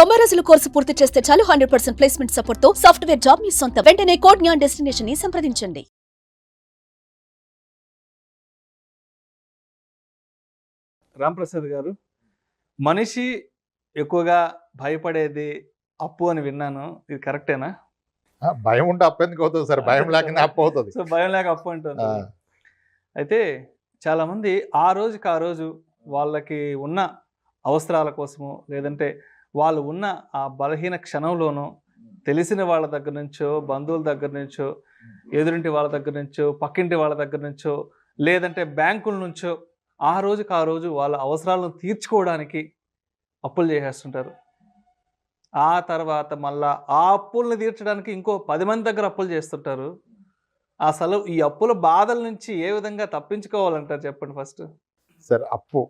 90 రోజుల కోర్సు పూర్తి చేస్తే చాలు 100% ప్లేస్మెంట్ సపోర్ట్ తో సాఫ్ట్వేర్ జాబ్ మీ సొంతం. వెంటనే కోడ్ జ్ఞాన్ డెస్టినేషన్ ని సంప్రదించండి. రాంప్రసాద్ గారు, మనిషి ఎక్కువగా భయపడేది అప్పు అని విన్నాను. ఇది కరెక్టేనా? భయం ఉంటే అప్పు ఎందుకు అవుతుంది సార్? భయం లేకనే అప్పు అవుతుంది. సో భయం లేక అప్పు అంటుంది. అయితే చాలామంది ఆ రోజుకి ఆ రోజు వాళ్ళకి ఉన్న అవసరాల కోసము, లేదంటే వాళ్ళు ఉన్న ఆ బలహీన క్షణంలోనూ తెలిసిన వాళ్ళ దగ్గర నుంచో, బంధువుల దగ్గర నుంచో, ఎదురింటి వాళ్ళ దగ్గర నుంచో, పక్కింటి వాళ్ళ దగ్గర నుంచో, లేదంటే బ్యాంకుల నుంచో ఆ రోజుకి ఆ రోజు వాళ్ళ అవసరాలను తీర్చుకోవడానికి అప్పులు చేసేస్తుంటారు. ఆ తర్వాత మళ్ళా ఆ అప్పుల్ని తీర్చడానికి ఇంకో 10 మంది దగ్గర అప్పులు చేస్తుంటారు. అసలు ఈ అప్పుల బాధల నుంచి ఏ విధంగా తప్పించుకోవాలంటారు చెప్పండి ఫస్ట్? సార్, అప్పు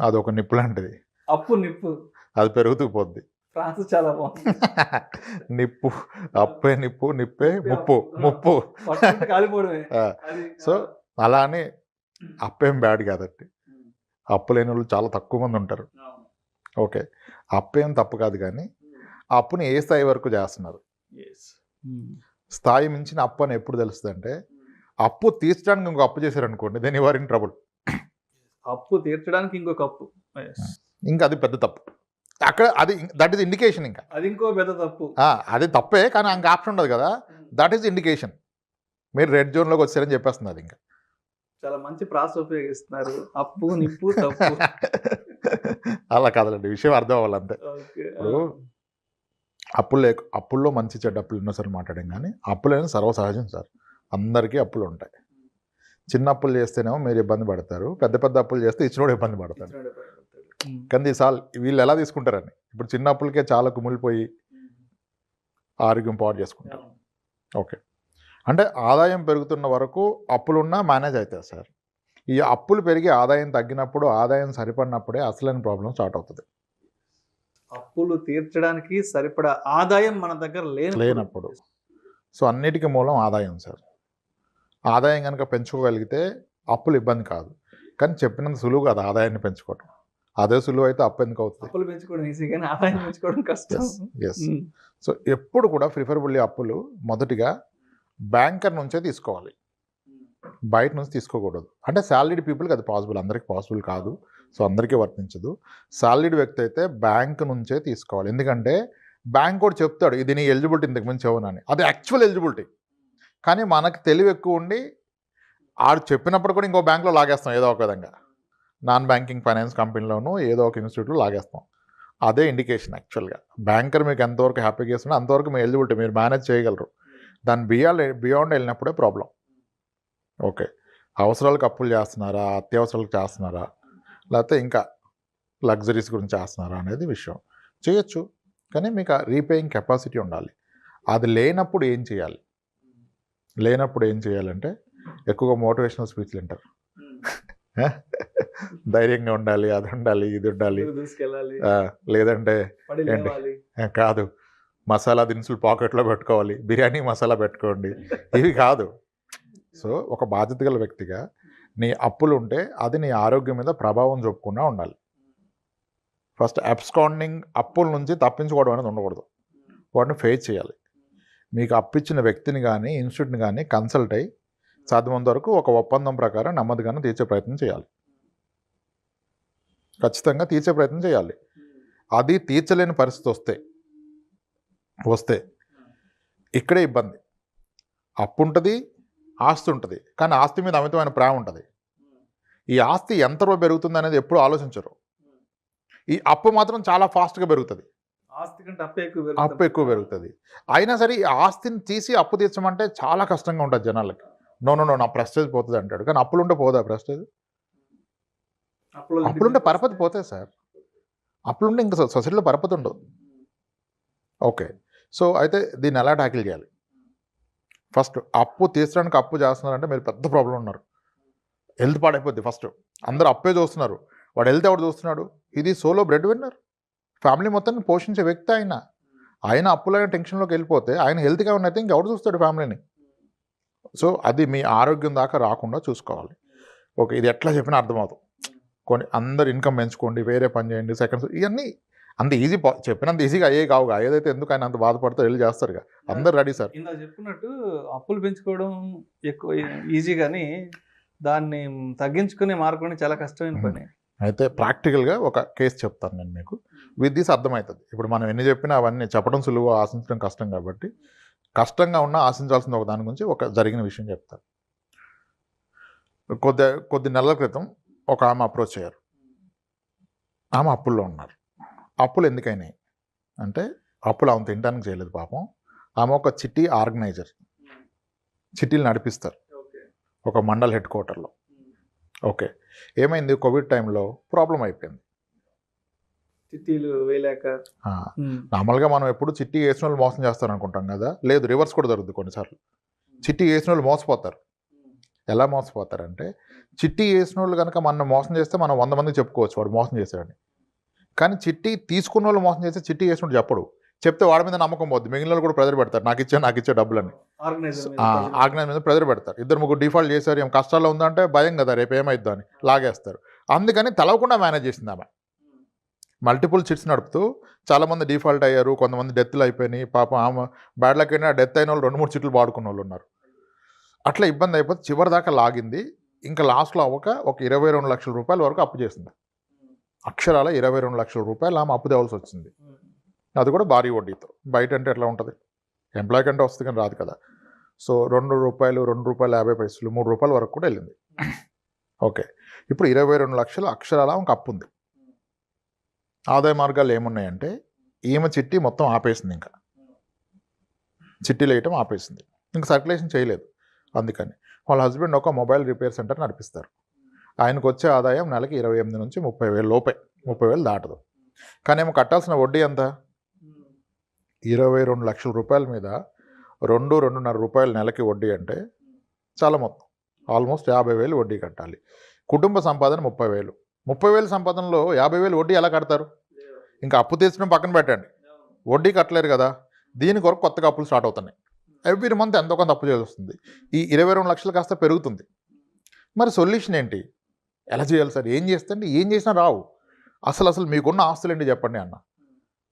అదొక నిప్పు లాంటిది. అప్పు నిప్పు, అది పెరుగుతూ పోద్ది. ప్రాసెస్ చాలా బాగుంది. నిప్పు, అప్పే నిప్పు, నిప్పే ముప్పు, ముప్పు. కాలిపోవడమే. సో అలా అని అప్పేం బ్యాడ్ కాదండి. అప్పు లేని వాళ్ళు చాలా తక్కువ మంది ఉంటారు. ఓకే, అప్పేం తప్పు కాదు, కానీ ఆ అప్పుని ఏ స్థాయి వరకు చేస్తున్నారు? స్థాయి మించిన అప్పు అని ఎప్పుడు తెలుస్తుంది అంటే, అప్పు తీర్చడానికి ఇంకొక అప్పు చేశారనుకోండి, then you are in trouble. అప్పు తీర్చడానికి ఇంకొక అప్పు, ఇంకా అది పెద్ద తప్పు. అక్కడ అది దట్ ఈస్ ఇండికేషన్. ఇంకా అది ఇంకో పెద్ద తప్పు. అది తప్పే, కానీ ఇంకా ఆప్షన్ ఉండదు కదా. That is indication. మీరు రెడ్ జోన్లోకి వచ్చారని చెప్పేస్తుంది అది. ఇంకా చాలా మంచి ప్రాసెస్ ఉపయోగిస్తున్నారు. అప్పు నిప్పు తప్పు. అలా కాదులేండి, విషయం అర్థం అవ్వాలంతే. ఇప్పుడు అప్పుల్లో మంచి చెడ్డ అప్పులు ఎన్నోసార్లు మాట్లాడాం, కానీ అప్పులైనా సర్వసహజం సార్. అందరికీ అప్పులు ఉంటాయి. చిన్న అప్పులు చేస్తేనేమో మీరు ఇబ్బంది పడతారు, పెద్ద పెద్ద అప్పులు చేస్తే ఇచ్చినోడు ఇబ్బంది పడతారు. కానీ ఈసారి వీళ్ళు ఎలా తీసుకుంటారని, ఇప్పుడు చిన్న అప్పులకే చాలా కుమిలిపోయి ఆరోగ్యం పాడు చేసుకుంటారు. ఓకే, అంటే ఆదాయం పెరుగుతున్న వరకు అప్పులున్నా మేనేజ్ అవుతాయి సార్. ఈ అప్పులు పెరిగి ఆదాయం తగ్గినప్పుడు, ఆదాయం సరిపడినప్పుడే అసలైన ప్రాబ్లం స్టార్ట్ అవుతుంది. అప్పులు తీర్చడానికి సరిపడా ఆదాయం మన దగ్గర లేనప్పుడు. సో అన్నిటికీ మూలం ఆదాయం సార్. ఆదాయం కనుక పెంచుకోగలిగితే అప్పులు ఇబ్బంది కాదు, కానీ చెప్పినంత సులువు కాదు ఆదాయాన్ని పెంచుకోవడం. అదే సులువు అయితే అప్పు ఎందుకు అవుతుంది? అప్పులు పెంచుకోవడం ఈజీ, కానీ ఆదాయం పెంచుకోవడం కష్టం. ఎస్. సో ఎప్పుడు కూడా ప్రిఫరబుల్లీ అప్పులు మొదటిగా బ్యాంకర్ నుంచే తీసుకోవాలి, బయట నుంచి తీసుకోకూడదు. అంటే శాలరీడ్ పీపుల్కి అది పాసిబుల్, అందరికీ పాసిబుల్ కాదు, సో అందరికీ వర్తించదు. శాలరీడ్ వ్యక్తి అయితే బ్యాంక్ నుంచే తీసుకోవాలి. ఎందుకంటే బ్యాంక్ కూడా చెప్తాడు ఇది నీ ఎలిజిబిలిటీ ఇంతకు మించి అవునని, అది యాక్చువల్ ఎలిజిబిలిటీ. కానీ మనకు తెలివి ఎక్కువ ఉండి ఆడు చెప్పినప్పుడు కూడా ఇంకో బ్యాంక్లో లాగేస్తాం, ఏదో ఒక విధంగా నాన్ బ్యాంకింగ్ ఫైనాన్స్ కంపెనీలోనూ ఏదో ఒక ఇన్స్టిట్యూట్లో లాగేస్తాం. అదే ఇండికేషన్ యాక్చువల్గా. బ్యాంకర్ మీకు ఎంతవరకు హ్యాపీగా చేస్తున్నా అంతవరకు మీ ఎలిజిబిలిటీ, మీరు మేనేజ్ చేయగలరు. దాని బియాండ్ వెళ్ళినప్పుడే ప్రాబ్లం. ఓకే, అవసరాలకు అప్పులు చేస్తున్నారా, అత్యవసరాలకు చేస్తున్నారా, లేకపోతే ఇంకా లగ్జరీస్ గురించి చేస్తున్నారా అనేది విషయం. చేయొచ్చు, కానీ మీకు రీపేయింగ్ కెపాసిటీ ఉండాలి. అది లేనప్పుడు ఏం చేయాలి? లేనప్పుడు ఏం చేయాలంటే ఎక్కువగా మోటివేషనల్ స్పీచ్లు వింటారు. ధైర్యంగా ఉండాలి, అది ఉండాలి, ఇది ఉండాలి, లేదంటే కాదు మసాలా దినుసులు పాకెట్లో పెట్టుకోవాలి, బిర్యానీ మసాలా పెట్టుకోండి, ఇవి కాదు. సో ఒక బాధ్యత గల వ్యక్తిగా నీ అప్పులు ఉంటే అది నీ ఆరోగ్యం మీద ప్రభావం చూపకుండా ఉండాలి. ఫస్ట్ అబ్స్కాండింగ్, అప్పుల నుంచి తప్పించుకోవడం అనేది ఉండకూడదు, వాటిని ఫేస్ చేయాలి. మీకు అప్పిచ్చిన వ్యక్తిని కానీ ఇన్స్టిట్యూట్ని కానీ కన్సల్ట్ అయ్యి సాధ్యమైనంత వరకు ఒక ఒప్పందం ప్రకారం నెమ్మదిగానే తీర్చే ప్రయత్నం చేయాలి. ఖచ్చితంగా తీర్చే ప్రయత్నం చేయాలి. అది తీర్చలేని పరిస్థితి వస్తే ఇక్కడే ఇబ్బంది. అప్పు ఉంటుంది, ఆస్తి ఉంటుంది, కానీ ఆస్తి మీద అమితమైన ప్రేమ ఉంటుంది. ఈ ఆస్తి ఎంత రోజు పెరుగుతుంది అనేది ఎప్పుడు ఆలోచించరు. ఈ అప్పు మాత్రం చాలా ఫాస్ట్గా పెరుగుతుంది, అప్పు ఎక్కువ పెరుగుతుంది. అయినా సరే ఈ ఆస్తిని తీసి అప్పు తీర్చమంటే చాలా కష్టంగా ఉంటుంది జనాలకి. నో నా ప్రెస్టేజ్ పోతుంది అంటాడు, కానీ అప్పులుంటే పోదా ప్రెస్టేజ్? అప్పులుంటే పరపతి పోతాయి సార్. అప్పులుంటే ఇంకా సొసైటీలో పరపతి ఉండదు. ఓకే, సో అయితే దీన్ని ఎలా ట్యాకిల్ చేయాలి? ఫస్ట్ అప్పు తీర్చడానికి అప్పు చేస్తున్నారంటే మీరు పెద్ద ప్రాబ్లం ఉన్నారు. హెల్త్ పాడైపోద్ది. ఫస్ట్ అందరూ అప్పే చూస్తున్నారు, వాడు హెల్త్ ఎవడు చూస్తున్నాడు? ఇది సోలో బ్రెడ్ విన్నర్, ఫ్యామిలీ మొత్తాన్ని పోషించే వ్యక్తి. ఆయన అప్పులైన టెన్షన్లోకి వెళ్ళిపోతే ఆయన హెల్త్గా ఉన్నైతే ఇంకెవడు చూస్తాడు ఫ్యామిలీని? సో అది మీ ఆరోగ్యం దాకా రాకుండా చూసుకోవాలి. ఓకే, ఇది ఎట్లా చెప్పినా అర్థమవుతుంది. కొన్ని అందరు ఇన్కమ్ పెంచుకోండి, వేరే పని చేయండి, సెకండ్స్, ఇవన్నీ అంత ఈజీ చెప్పినంత ఈజీగా అయ్యే కావుగా, ఏదైతే ఎందుకు ఆయన అంత బాధపడతారు వెళ్ళి చేస్తారుగా, అందరు రెడీ సార్. ఇందాక చెప్పినట్టు అప్పులు పెంచుకోవడం ఎక్కువ ఈజీ కానీ దాన్ని తగ్గించుకునే మార్గం చాలా కష్టమైన పని. అయితే ప్రాక్టికల్గా ఒక కేసు చెప్తాను నేను మీకు, విత్ దిస్ అర్థమవుతుంది. ఇప్పుడు మనం ఎన్ని చెప్పినా అవన్నీ చెప్పడం సులువు, ఆశించడం కష్టం కాబట్టి, కష్టంగా ఉన్నా ఆశించాల్సిన ఒక దాని గురించి ఒక జరిగిన విషయం చెప్తాను. కొద్ది నెలల క్రితం ఒక ఆమె అప్రోచ్ అయ్యారు. ఆమె అప్పుల్లో ఉన్నారు. అప్పులు ఎందుకైనాయి అంటే, అప్పులు ఆమె తినడానికి చేయలేదు పాపం. ఆమె ఒక చిట్టి ఆర్గనైజర్, చిట్టీలు నడిపిస్తారు ఒక మండల్ హెడ్ క్వార్టర్లో. ఓకే, ఏమైంది, కోవిడ్ టైంలో ప్రాబ్లం అయిపోయింది. చిట్టీలు వేయలేక నార్మల్గా మనం ఎప్పుడు చిట్టి వేసిన వాళ్ళు మోసం చేస్తారు అనుకుంటాం కదా, లేదు రివర్స్ కూడా జరుగుతుంది కొన్నిసార్లు. చిట్టి వేసిన వాళ్ళు మోసపోతారు. ఎలా మోసపోతారంటే, చిట్టి వేసిన వాళ్ళు కనుక మనం మోసం చేస్తే మనం 100 మందికి చెప్పుకోవచ్చు వాడు మోసం చేశాడని. కానీ చిట్టి తీసుకున్న వాళ్ళు మోసం చేస్తే చిట్టి వేసినట్టు చెప్పడు, చెప్తే వాడి మీద నమ్మకం పోద్ది, మిగిలిన వాళ్ళు కూడా ప్రెజర్ పెడతారు, నాకు ఇచ్చే డబ్బులని. ఆర్గనైజర్ మీద ప్రెజర్ పెడతారు. 2-3 డిఫాల్ట్ చేశారు, ఏం కష్టాల్లో ఉందంటే భయం కదా రేపు ఏమైద్దో అని లాగేస్తారు. అందుకని తెలవకుండా మేనేజ్ చేసింది ఆమె. మల్టిపుల్ చిట్స్ నడుపుతూ చాలామంది డిఫాల్ట్ అయ్యారు, కొంతమంది డెత్లు అయిపోయినాయి. పాపం ఆమె బ్యాడ్ లక్ అయినా డెత్ అయిన వాళ్ళు 2-3 చిట్లు వాడుకున్న వాళ్ళు ఉన్నారు. అట్లా ఇబ్బంది అయిపోతే చివరి దాకా లాగింది. ఇంకా లాస్ట్లో అవ్వక ఒక 22 లక్షల రూపాయల వరకు అప్పు చేసింది. అక్షరాల 22 లక్షల రూపాయలు ఆమె అప్పు తేవాల్సి వచ్చింది. అది కూడా భారీ వడ్డీతో. బయట అంటే ఎట్లా ఉంటుంది, ఎంప్లాయ్ కంటే వస్తుంది కానీ రాదు కదా. సో ₹2, ₹2.50, ₹3 వరకు కూడా వెళ్ళింది. ఓకే, ఇప్పుడు 22 లక్షలు అక్షరాల ఆమెకు అప్పు ఉంది. ఆదాయ మార్గాలు ఏమున్నాయంటే, ఈమె చిట్టి మొత్తం ఆపేసింది, ఇంకా చిట్టీలు వేయటం ఆపేసింది, ఇంకా సర్క్యులేషన్ చేయలేదు. అందుకని వాళ్ళ హస్బెండ్ ఒక మొబైల్ రిపేర్ సెంటర్ నడిపిస్తారు. ఆయనకు వచ్చే ఆదాయం నెలకి 28 నుంచి 30,000 లోపే, 30,000 దాటదు. కానీ ఏమో కట్టాల్సిన వడ్డీ ఎంత, 22 లక్షల రూపాయల మీద ₹2-2.5 నెలకి వడ్డీ అంటే చాలా మొత్తం, ఆల్మోస్ట్ 50,000 వడ్డీ కట్టాలి. కుటుంబ సంపాదన 30,000. 30,000 సంపాదనలో 50,000 వడ్డీ ఎలా కడతారు? ఇంకా అప్పు తీర్చడం పక్కన పెట్టండి, వడ్డీ కట్టలేరు కదా. దీని కొరకు కొత్తగా అప్పులు స్టార్ట్ అవుతున్నాయి. ఎవ్రీ మంత్ ఎంతో కొంత అప్పు చేయాల్సి వస్తుంది. ఈ 22 లక్షలు కాస్త పెరుగుతుంది. మరి సొల్యూషన్ ఏంటి, ఎలా చేయాలి సార్, ఏం చేస్తే అంటే ఏం చేసినా రావు. అసలు మీకున్న ఆస్తులు ఏంటి చెప్పండి అన్న.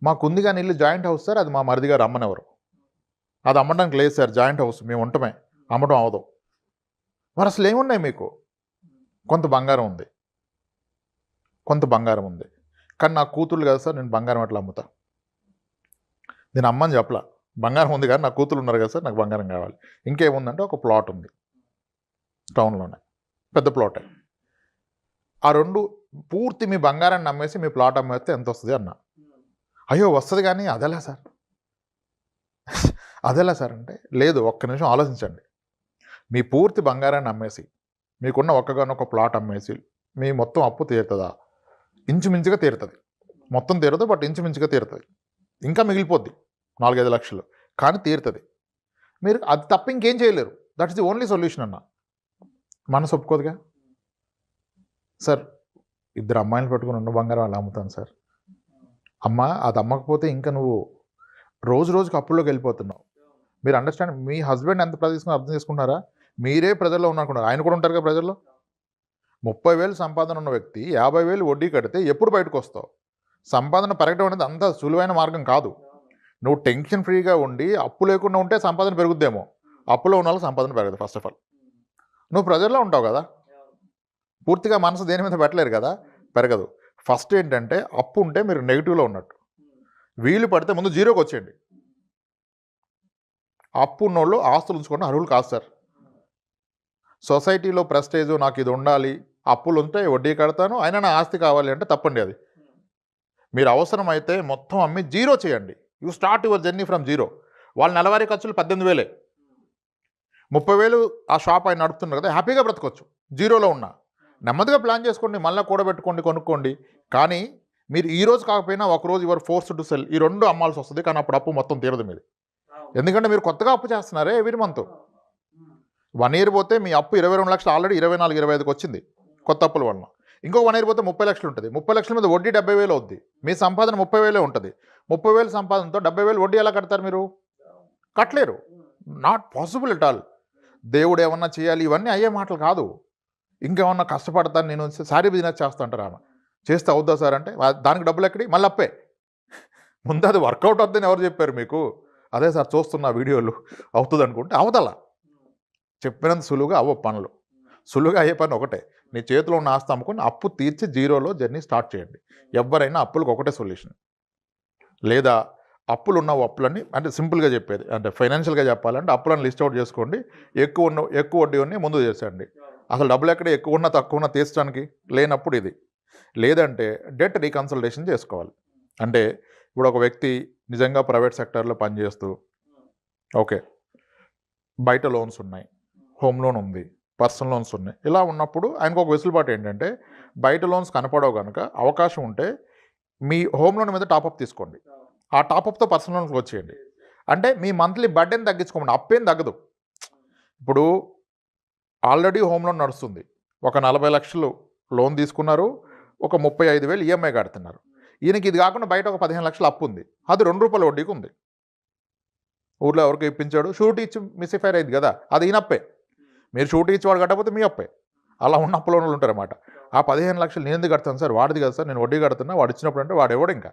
మాకుంది కానీ ఇల్లు జాయింట్ హౌస్ సార్, అది మా మరిది గారు అమ్మనెవరు, అది అమ్మడానికి లేదు సార్, జాయింట్ హౌస్ మేము ఉండటమే, అమ్మటం అవదు. మరి అసలు ఏమున్నాయి మీకు? కొంత బంగారం ఉంది, కానీ నా కూతుళ్ళు కదా సార్, నేను బంగారం ఎట్లా అమ్ముతా, నేను అమ్మని చెప్పలా, బంగారం ఉంది కానీ నా కూతుళ్ళు ఉన్నారు కదా సార్, నాకు బంగారం కావాలి. ఇంకేముందంటే ఒక ప్లాట్ ఉంది టౌన్లోనే, పెద్ద ప్లాటే. ఆ 2 పూర్తి మీ బంగారాన్ని అమ్మేసి మీ ప్లాట్ అమ్మేస్తే ఎంత వస్తుంది అన్న. అయ్యో వస్తుంది కానీ అదెలా సార్ అంటే, లేదు ఒక్క నిమిషం ఆలోచించండి. మీ పూర్తి బంగారాన్ని అమ్మేసి మీకున్న ఒక్కగానొక్క ప్లాట్ అమ్మేసి మీ మొత్తం అప్పు తీరుతుందా? ఇంచుమించుగా తీరుతుంది. మొత్తం తీరదు, బట్ ఇంచుమించుగా తీరుతుంది. ఇంకా మిగిలిపోద్ది 4-5 లక్షలు, కానీ తీరుతుంది. మీరు అది తప్ప ఇంకేం చేయలేరు. That is the only solution అన్న. మనసు ఒప్పుకోదుగా సార్. 2 అమ్మాయిలు పెట్టుకుని ఉన్న బంగారం అలా అమ్ముతాను సార్. అమ్మ అది అమ్మకపోతే ఇంకా నువ్వు రోజుకి అప్పుల్లోకి వెళ్ళిపోతున్నావు. మీరు అండర్స్టాండ్, మీ హస్బెండ్ ఎంత తీసుకుని అర్థం చేసుకుంటారా? మీరే ప్రజల్లో ఉన్నారనుకున్నారు, ఆయన కూడా ఉంటారు కదా ప్రజల్లో. 30,000 సంపాదన ఉన్న వ్యక్తి 50,000 వడ్డీ కడితే ఎప్పుడు బయటకు వస్తావు? సంపాదన పెరగడం అనేది అంత సులువైన మార్గం కాదు. నువ్వు టెన్షన్ ఫ్రీగా ఉండి అప్పు లేకుండా ఉంటే సంపాదన పెరుగుద్దేమో, అప్పులో ఉన్న వాళ్ళకి సంపాదన పెరగదు. ఫస్ట్ ఆఫ్ ఆల్ నువ్వు ప్రజల్లో ఉంటావు కదా, పూర్తిగా మనసు దేని మీద పెట్టలేరు కదా, పెరగదు. ఫస్ట్ ఏంటంటే అప్పు ఉంటే మీరు నెగిటివ్లో ఉన్నట్టు, వీలు పడితే ముందు జీరోకి వచ్చేయండి. అప్పు ఉన్నోళ్ళు ఆస్తులు ఉంచుకోవడం అర్హులు కాదు సార్. సొసైటీలో ప్రెస్టేజ్, నాకు ఇది ఉండాలి, అప్పులు ఉంటే వడ్డీ కడతాను అయినా నా ఆస్తి కావాలి అంటే తప్పండి అది. మీరు అవసరమైతే మొత్తం అమ్మి జీరో చేయండి. You start your journey from zero. వాళ్ళ నెలవారీ ఖర్చులు 18,000, 30,000 ఆ షాప్ ఆయన నడుపుతున్నారు కదా, హ్యాపీగా బ్రతకొచ్చు జీరోలో ఉన్నా. నెమ్మదిగా ప్లాన్ చేసుకోండి, మళ్ళీ కూడబెట్టుకోండి, కొనుక్కోండి. కానీ మీరు ఈ రోజు కాకపోయినా ఒకరోజు యువర్ ఫోర్స్ టు సెల్, ఈ 2 అమ్మాల్సి వస్తుంది. కానీ అప్పుడు అప్పు మొత్తం తీరదు మీది. ఎందుకంటే మీరు కొత్తగా అప్పు చేస్తున్నారే ఎవ్రీ మంత్. 1 ఇయర్ పోతే మీ అప్పు 22 లక్షలు ఆల్రెడీ 24-25కి వచ్చింది కొత్త అప్పుల వలన. ఇంకో 1 ఇయర్ పోతే 30 లక్షలు ఉంటుంది. 30 లక్షల మీద వడ్డీ 70,000 అవుద్ది. మీ సంపాదన 30,000 ఉంటుంది. 30,000 సంపాదనతో 70,000 వడ్డీ ఎలా కడతారు మీరు? కట్టలేరు. Not possible at all. దేవుడు ఏమన్నా చేయాలి, ఇవన్నీ అయ్యే మాటలు కాదు. ఇంకేమన్నా కష్టపడతాను నేను, శారీ బిజినెస్ చేస్తా అంటారు ఆమె. చేస్తే అవుద్దా సార్ అంటే దానికి డబ్బులు ఎక్కడి, మళ్ళీ అప్పే. ముందు అది వర్కౌట్ అవుతుందని ఎవరు చెప్పారు మీకు? అదే సార్ చూస్తున్న వీడియోలు అవుతుంది అనుకుంటే అవతల చెప్పినంత సులువుగా అవ్వ పనులు. సులువుగా అయ్యే పని ఒకటే, నీ చేతిలో ఉన్న ఆస్తి అమ్ముకొని అప్పు తీర్చి జీరోలో జర్నీ స్టార్ట్ చేయండి. ఎవరైనా అప్పులకు ఒకటే సొల్యూషన్. లేదా అప్పులున్న అప్పులన్నీ, అంటే సింపుల్గా చెప్పేది, అంటే ఫైనాన్షియల్గా చెప్పాలంటే అప్పులను లిస్ట్ అవుట్ చేసుకోండి. ఎక్కువ వడ్డీ ఉన్నాయి ముందు చేసేయండి. అసలు డబ్బులు ఎక్కడ ఎక్కువ ఉన్నా తక్కువ ఉన్నా తీర్చడానికి లేనప్పుడు ఇది. లేదంటే డెట్ రీకన్సల్టేషన్ చేసుకోవాలి. అంటే ఇప్పుడు ఒక వ్యక్తి నిజంగా ప్రైవేట్ సెక్టర్లో పనిచేస్తూ, ఓకే, బయట లోన్స్ ఉన్నాయి, హోమ్ లోన్ ఉంది, పర్సనల్ లోన్స్ ఉన్నాయి, ఇలా ఉన్నప్పుడు ఆయనకు ఒక వెసులుబాటు ఏంటంటే, బయట లోన్స్ కనపడవు కనుక అవకాశం ఉంటే మీ హోమ్ లోన్ మీద టాపప్ తీసుకోండి. ఆ టాపప్తో పర్సనల్ లోన్కి వచ్చేయండి. అంటే మీ మంత్లీ బడ్డెని తగ్గించుకోండి, అప్పేం తగ్గదు. ఇప్పుడు ఆల్రెడీ హోమ్ లోన్ నడుస్తుంది, ఒక 40 లక్షలు లోన్ తీసుకున్నారు, ఒక 35,000 ఈఎంఐ కడుతున్నారు. ఈయనకి ఇది కాకుండా బయట ఒక 15 లక్షలు అప్పు ఉంది, అది ₹2 వడ్డీకి ఉంది. ఊర్లో ఎవరికి ఇప్పించాడు, షూరిటీ ఇచ్చి మిస్ఫైర్ అయింది కదా, అది ఈయనప్పే. మీరు షూరిటీ ఇచ్చి వాడు కట్టకపోతే మీ అప్పే. అలా ఉన్న అప్పులో ఉంటారన్నమాట. ఆ 15 లక్షలు నేను ఎందుకు కడతాను సార్, వాడిది కదా సార్, నేను వడ్డీ కడుతున్నా, వాడు ఇచ్చినప్పుడు అంటే వాడు ఎవడు ఇంకా.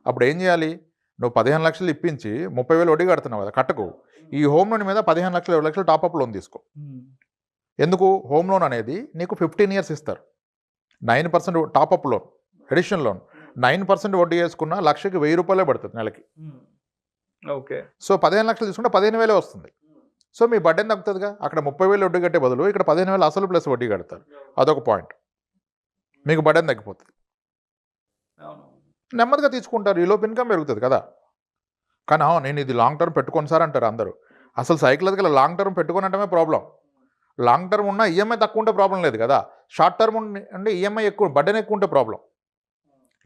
అప్పుడు ఏం చేయాలి, నువ్వు 15 లక్షలు ఇప్పించి 30,000 వడ్డీ కడుతున్నావు కదా, కట్టకు. ఈ హోమ్ లోన్ మీద 15 లక్షలు 20 లక్షలు టాపప్ లోన్ తీసుకో. ఎందుకు, హోమ్ లోన్ అనేది నీకు 15 years ఇస్తారు. 9% టాపప్ లోన్, ఎడిషన్ లోన్. 9% వడ్డీ వేసుకున్న లక్షకి ₹1000 పడుతుంది నెలకి. ఓకే. సో 15 లక్షలు తీసుకుంటే 15,000 వస్తుంది. సో మీ బడ్డెన్ తగ్గుతుందిగా. అక్కడ 30,000 వడ్డీ కట్టే బదులు ఇక్కడ 15,000 అసలు ప్లస్ వడ్డీ కడతారు. అదొక పాయింట్, మీకు బడ్డెన్ తగ్గిపోతుంది. నెమ్మదిగా తీసుకుంటారు, ఈలోపు ఇన్కమ్ పెరుగుతుంది కదా. కానీ నేను ఇది లాంగ్ టర్మ్ పెట్టుకోను సార్ అంటారు అందరూ. అసలు సైకలాజికల్ లాంగ్ టర్మ్ పెట్టుకొని అంటే ప్రాబ్లం. లాంగ్ టర్మ్ ఉన్న ఈఎంఐ తక్కువ ఉంటే ప్రాబ్లం లేదు కదా. షార్ట్ టర్మ్ అంటే ఈఎంఐ ఎక్కువ, బడ్డెన్ ఎక్కువ ఉంటే ప్రాబ్లం.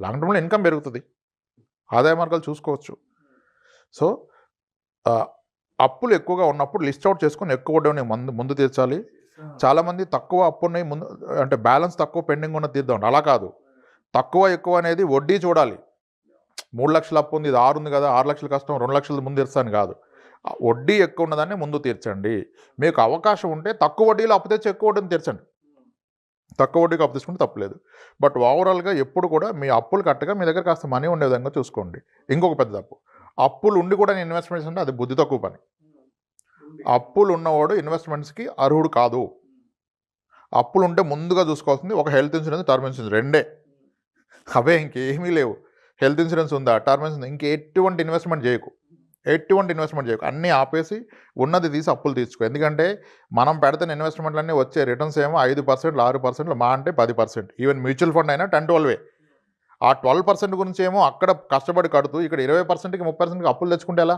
లాంగ్ టర్మ్లో ఇన్కమ్ పెరుగుతుంది, ఆదాయ మార్గాలు చూసుకోవచ్చు. సో అప్పులు ఎక్కువగా ఉన్నప్పుడు లిస్ట్ అవుట్ చేసుకొని ఎక్కువ వడ్డీ ముందు తీర్చాలి. చాలామంది తక్కువ అప్పు ఉన్నాయి ముందు, అంటే బ్యాలెన్స్ తక్కువ పెండింగ్ ఉన్న తీద్దాం. అలా కాదు, తక్కువ ఎక్కువ అనేది వడ్డీ చూడాలి. 3 లక్షల అప్పు ఉంది, ఇది 6 ఉంది కదా, 6 లక్షలు కష్టం, 2 లక్షలు ముందు తీర్చాను కాదు. వడ్డీ ఎక్కువ ఉన్నదాన్ని ముందు తీర్చండి. మీకు అవకాశం ఉంటే తక్కువ వడ్డీలో అప్పు తెచ్చి ఎక్కువ వడ్డీని తీర్చండి. తక్కువ వడ్డీకి అప్పు తీసుకుంటే తప్పలేదు. బట్ ఓవరాల్గా ఎప్పుడు కూడా మీ అప్పులు కట్టగా మీ దగ్గర కాస్త మనీ ఉండే విధంగా చూసుకోండి. ఇంకొక పెద్ద తప్పు, అప్పులు ఉండి కూడా నేను ఇన్వెస్ట్మెంట్స్ అంటే అది బుద్ధి తక్కువ పని. అప్పులు ఉన్నవాడు ఇన్వెస్ట్మెంట్స్కి అర్హుడు కాదు. అప్పులు ఉంటే ముందుగా చూసుకోవాల్సింది ఒక హెల్త్ ఇన్సూరెన్స్, టర్మ్ ఇన్సూరెన్స్, రెండే. అవే, ఇంకేమీ లేవు. హెల్త్ ఇన్సూరెన్స్ ఉందా, టర్మ్ ఇన్సూరెన్స్, ఇంకెటువంటి ఇన్వెస్ట్మెంట్ చేయకు. అన్నీ ఆపేసి ఉన్నది తీసి అప్పులు తీర్చుకో. ఎందుకంటే మనం పెడుతున్న ఇన్వెస్ట్మెంట్లన్నీ వచ్చే రిటర్న్స్ ఏమో 5%, 6%, మా అంటే 10%. ఈవెన్ మ్యూచువల్ ఫండ్ అయినా 10-12. ఆ 12% గురించి ఏమో అక్కడ కష్టపడి కడుతూ ఇక్కడ 20%కి 30%కి అప్పులు తెచ్చుకుంటే ఎలా?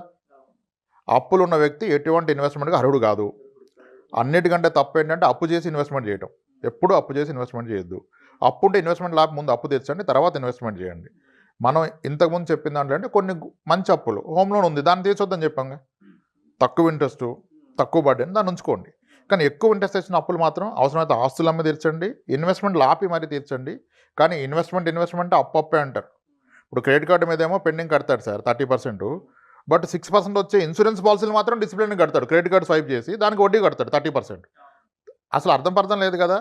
అప్పులు ఉన్న వ్యక్తి ఎటువంటి ఇన్వెస్ట్మెంట్కి అర్హుడు కాదు. అన్నిటికంటే తప్పు ఏంటంటే అప్పు చేసి ఇన్వెస్ట్మెంట్ చేయడం. ఎప్పుడూ అప్పు చేసి ఇన్వెస్ట్మెంట్ చేయొద్దు. అప్పు ఉంటే ఇన్వెస్ట్మెంట్ లాభ ముందు అప్పు తెచ్చండి, తర్వాత ఇన్వెస్ట్మెంట్ చేయండి. మనం ఇంతకుముందు చెప్పిన దాంట్లో అంటే కొన్ని మంచి అప్పులు, హోమ్ లోన్ ఉంది, దాన్ని తీర్చొద్దని చెప్పాంగా. తక్కువ ఇంట్రెస్ట్, తక్కువ బడ్డెన్, దాన్ని ఉంచుకోండి. కానీ ఎక్కువ ఇంట్రెస్ట్ వచ్చిన అప్పులు మాత్రం అవసరమైతే ఆస్తులు అమ్మి తీర్చండి, ఇన్వెస్ట్మెంట్లు ఆపి మరీ తీర్చండి. కానీ ఇన్వెస్ట్మెంట్ అప్పే అంటారు. ఇప్పుడు క్రెడిట్ కార్డు మీద ఏమో పెండింగ్ కడతాడు సార్ 30%, బట్ 6% వచ్చే ఇన్సూరెన్స్ పాలసీలు మాత్రం డిసిప్లిన్ కడతాడు. క్రెడిట్ కార్డు స్వైప్ చేసి దానికి వడ్డీ కడతాడు 30%. అసలు అర్థం లేదు కదా.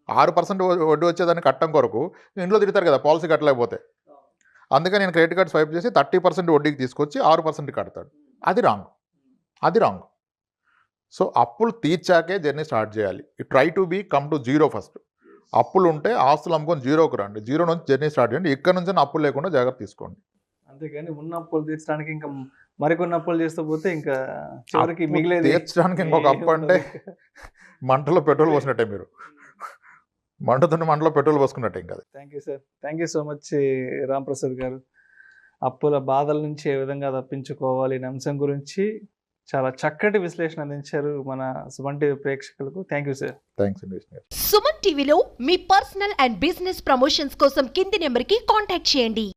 6% వడ్డీ వచ్చేదాన్ని కట్టడం కొరకు ఇంట్లో తిడతారు కదా పాలసీ కట్టలేకపోతే. అందుకని నేను క్రెడిట్ కార్డు స్వైప్ చేసి 30% వడ్డీకి తీసుకొచ్చి 6% కడతాడు. అది రాంగ్. సో అప్పులు తీర్చాకే జర్నీ స్టార్ట్ చేయాలి. Try to come to zero first. అప్పులు ఉంటే ఆస్తులు అమ్ముకొని జీరోకి రండి, జీరో నుంచి జర్నీ స్టార్ట్ చేయండి. ఇక్కడ నుంచి అప్పులు లేకుండా జాగ్రత్త తీసుకోండి. అంతేగాని ఉన్న అప్పులు తీర్చడానికి ఇంకా మరికొన్ని అప్పులు చేస్తూ పోతే ఇంకా చివరికి మిగిలేదు. తీర్చడానికి ఇంకొక అప్పు అంటే మంటలో పెట్రోల్ పోసినట్టే, మీరు మంటలో పెట్రోల్ పోసుకున్నట్టే ఇంకా. Thank you so much Ramprasad గారు. అప్పుల బాధల నుంచి ఏ విధంగా తప్పించుకోవాలి అనే అంశం గురించి చాలా చక్కటి విశ్లేషణ అందించారు మన సుమన్ టీవీ ప్రేక్షకులకు. Thank you sir. థ్యాంక్స్ అండి. సుమన్ టీవీలో మీ పర్సనల్ అండ్ బిజినెస్ ప్రమోషన్స్ కోసం కింది నెంబర్కి కాంటాక్ట్ చేయండి.